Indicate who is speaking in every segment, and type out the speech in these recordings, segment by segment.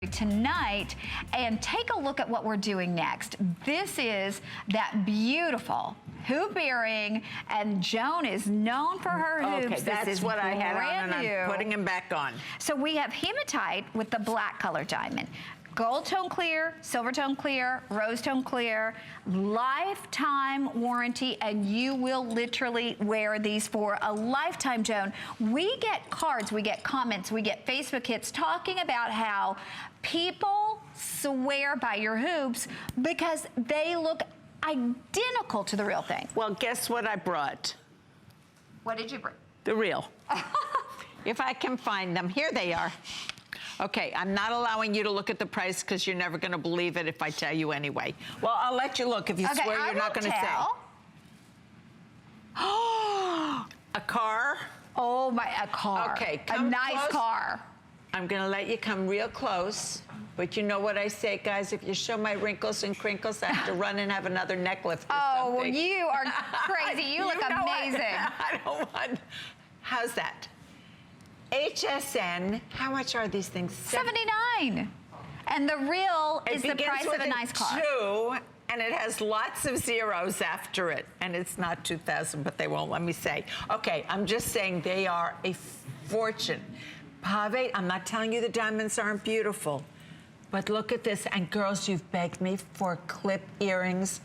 Speaker 1: tonight and take a look at what we're doing next. This is that beautiful hoop earring, and Joan is known for her hoops.
Speaker 2: Okay, that's what I had on, and I'm putting them back on.
Speaker 1: So we have hematite with the black color diamond. Gold tone clear, silver tone clear, rose tone clear, lifetime warranty, and you will literally wear these for a lifetime, Joan. We get cards, we get comments, we get Facebook hits talking about how people swear by your hoops because they look identical to the real thing.
Speaker 2: Well, guess what I brought?
Speaker 1: What did you bring?
Speaker 2: The real. If I can find them. Here they are. Okay, I'm not allowing you to look at the price because you're never going to believe it if I tell you anyway. Well, I'll let you look if you swear you're not going to say. Oh, a car.
Speaker 1: Oh my, a car.
Speaker 2: Okay,
Speaker 1: a nice car.
Speaker 2: I'm going to let you come real close. But you know what I say, guys? If you show my wrinkles and crinkles, I have to run and have another neck lift or something.
Speaker 1: Well, you are crazy. You look amazing.
Speaker 2: I don't want. How's that? HSN, how much are these things?
Speaker 1: $79. And the real is the price of a nice car.
Speaker 2: 2, and it has lots of zeros after it. And it's not 2,000, but they won't let me say. Okay, I'm just saying they are a fortune. Pave, I'm not telling you the diamonds aren't beautiful, but look at this. And girls, you've begged me for clip earrings.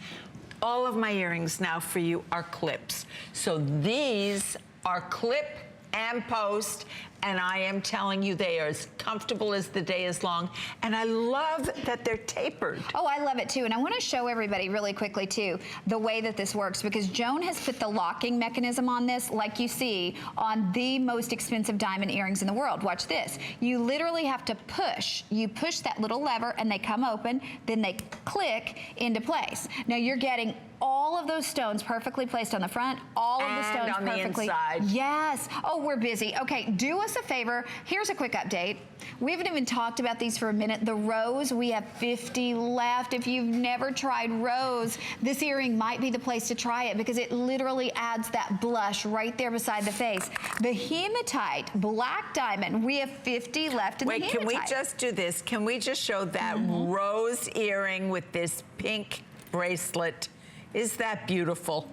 Speaker 2: All of my earrings now for you are clips. So these are clip and post, and I am telling you they are as comfortable as the day is long, and I love that they're tapered.
Speaker 1: Oh, I love it too, and I want to show everybody really quickly too the way that this works, because Joan has put the locking mechanism on this like you see on the most expensive diamond earrings in the world. Watch this. You literally have to push. You push that little lever and they come open, then they click into place. Now you're getting all of those stones perfectly placed on the front, all of the stones
Speaker 2: on
Speaker 1: perfectly.
Speaker 2: The inside.
Speaker 1: Yes. Oh, we're busy. Okay, do us a favor. Here's a quick update. We haven't even talked about these for a minute. The rose, we have 50 left. If you've never tried rose, this earring might be the place to try it because it literally adds that blush right there beside the face. The hematite, black diamond, we have 50 left in the hematite.
Speaker 2: Wait, can we just do this? Can we just show that rose earring with this pink bracelet? Is that beautiful?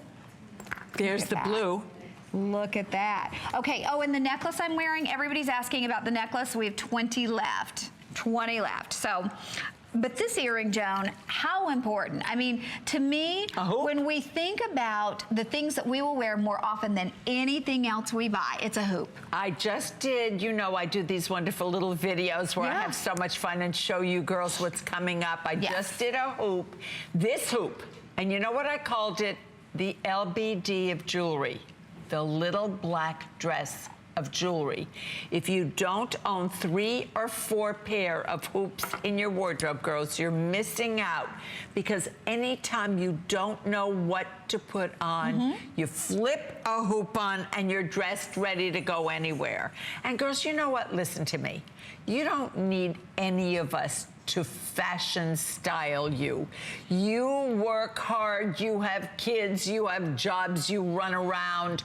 Speaker 2: There's the blue.
Speaker 1: Look at that. Okay, oh, and the necklace I'm wearing, everybody's asking about the necklace. We have 20 left. 20 left. So, but this earring, Joan, how important? I mean, to me, when we think about the things that we will wear more often than anything else we buy, it's a hoop.
Speaker 2: I just did, you know, I do these wonderful little videos where I have so much fun and show you girls what's coming up. I just did a hoop. This hoop, and you know what I called it? The LBD of jewelry. The little black dress of jewelry. If you don't own 3 or 4 pair of hoops in your wardrobe, girls, you're missing out, because anytime you don't know what to put on, you flip a hoop on and you're dressed ready to go anywhere. And girls, you know what? Listen to me. You don't need any of us to fashion style you. You work hard, you have kids, you have jobs, you run around.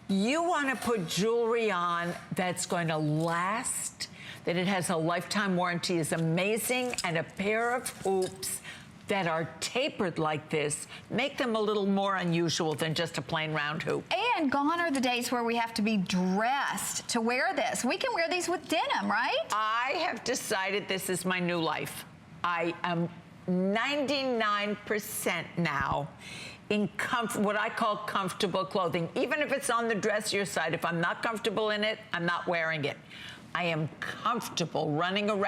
Speaker 2: You want to put jewelry on that's going to last, that it has a lifetime warranty is amazing, and a pair of hoops that are tapered like this make them a little more unusual than just a plain round hoop.
Speaker 1: And gone are the days where we have to be dressed to wear this. We can wear these with denim, right?
Speaker 2: I have decided this is my new life. I am 99% now in what I call comfortable clothing. Even if it's on the dressier side, if I'm not comfortable in it, I'm not wearing it. I am comfortable running around